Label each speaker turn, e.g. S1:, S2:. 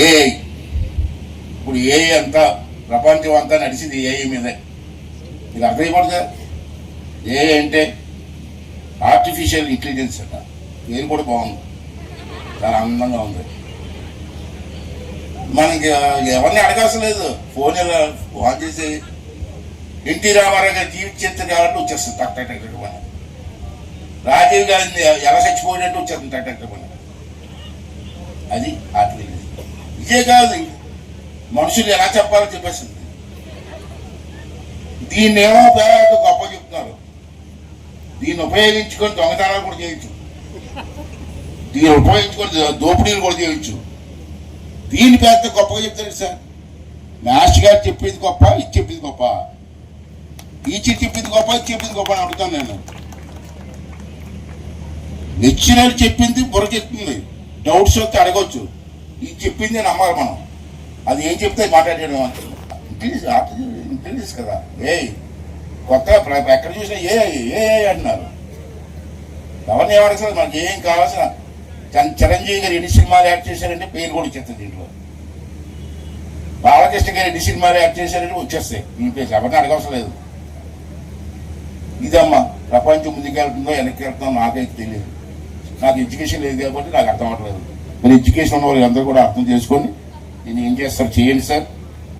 S1: AI ఇప్పుడు AI అంతా ప్రపంచం అంతా నడిచింది ఏఐ మీదే. మీకు అర్థమైపోతుంది. ఏఐ అంటే ఆర్టిఫిషియల్ ఇంటెలిజెన్స్ అట. పేరు కూడా బాగుంది, చాలా ఆనందంగా ఉంది. మనకి ఎవరిని అడగాల్సిన లేదు, ఫోన్ ఆన్ చేసి ఎన్టీ రామారావు గారి జీవిత చరిత్ర కావాలంటే వచ్చేస్తుంది టక్ టక్ టక్ టక్. రాజీవ్ గాంధీ ఎలా చచ్చిపోయినట్టు వచ్చేస్తుంది టక్ టక్ టక్. అది ఆర్టిఫిషియల్. ఇదే కాదు, మనుషులు ఎలా చెప్పాలో చెప్పేస్తుంది. దీన్నేమో పేద గొప్ప చెప్తున్నారు. దీన్ని ఉపయోగించుకొని దొంగతనాలు కూడా చేయొచ్చు, దీన్ని ఉపయోగించుకొని దోపిడీలు కూడా చేయొచ్చు. దీని పెద్ద గొప్పగా చెప్తారు సార్. మాస్టర్ గారు చెప్పింది గొప్ప, ఇది చెప్పింది గొప్ప, టీచర్ చెప్పింది గొప్ప, ఇది చెప్పింది గొప్ప అని అడుగుతాను నేను. లెక్చరర్ చెప్పింది బుర్రకెక్కుతుంది, డౌట్స్ వస్తే అడగవచ్చు. ఇది చెప్పింది నమ్మాలి మనం. అది ఏం చెప్తే మాట్లాడేయడం ఇంటెలిజెన్స్ కదా. కొత్తగా ఎక్కడ చూసినా ఏ అంటున్నారు. ఎవరిని ఏమడగలేదు. మనకి ఏం కావాల్సిన చిరంజీవి గారు ఎన్ని సినిమాలు యాక్ట్ చేశారంటే పేరు కూడా వచ్చేస్తుంది దీంట్లో. బాలకృష్ణ గారు ఎన్ని సినిమాలు యాక్ట్ చేశారంటే వచ్చేస్తాయి ఈ పేరు. ఎవరిని అడగవసరం లేదు. ఇదమ్మా ప్రపంచం ముందుకెళ్తుందో వెనక్కి వెళ్తుందో నాకైతే తెలియదు. నాకు ఎడ్యుకేషన్ లేదు కాబట్టి నాకు అర్థం అవ్వట్లేదు. మరి ఎడ్యుకేషన్ ఉన్న వాళ్ళు అందరూ కూడా అర్థం చేసుకొని దీన్ని ఏం చేస్తారు చేయండి సార్.